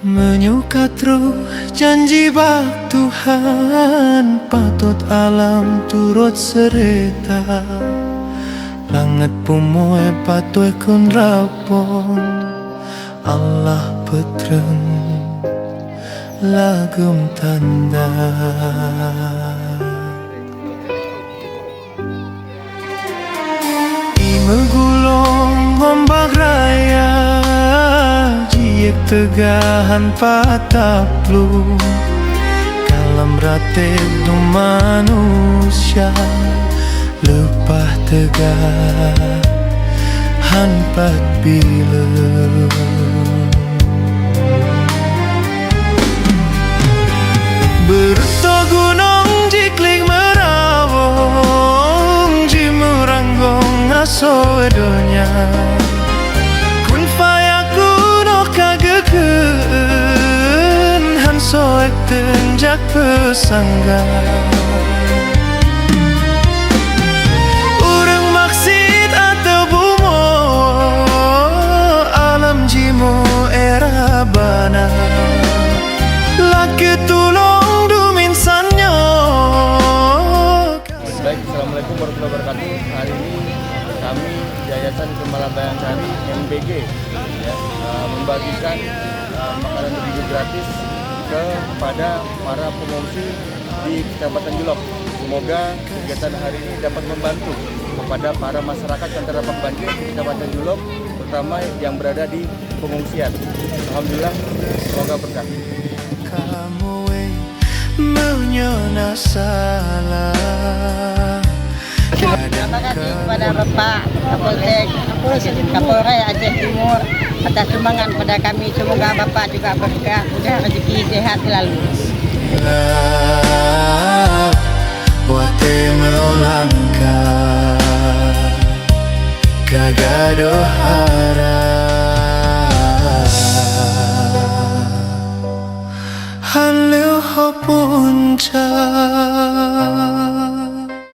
Menyukat ruh janji bak Tuhan, patut alam turut serta. Langit pumoe patut kun rapon, Allah petreng lagum tanda. Megulung ombak raya, jiek tegahan pataplu. Kalam ratib du manusia, lepah tegahan pat bila. Berto gunung jikling merawong, jimuranggong aso edonya. Kun fayakun oh kageken, hansoek tenjak pesangga. Urang maksid atau bumo, alam jimu era bana. Laki tulung dumin sanyo. Baik, Assalamualaikum warahmatullahi wabarakatuh. Hari ini kami Yayasan Gembala Bayangkari MBG ya, membagikan makanan bergizi gratis kepada para pengungsi di Kecamatan Julok. Semoga kegiatan hari ini dapat membantu kepada para masyarakat yang terdampak banjir di Kecamatan Julok, terutama yang berada di pengungsian. Alhamdulillah, semoga berkah. Kamu menyona salah. Terima kasih kepada Bapak Kapolsek Kapolres Aceh Timur atas sumbangan pada kami. Semoga Bapak juga berkah, mudah rezeki, sehat selalu. Wate melangkah kagado harap Halil ho puncak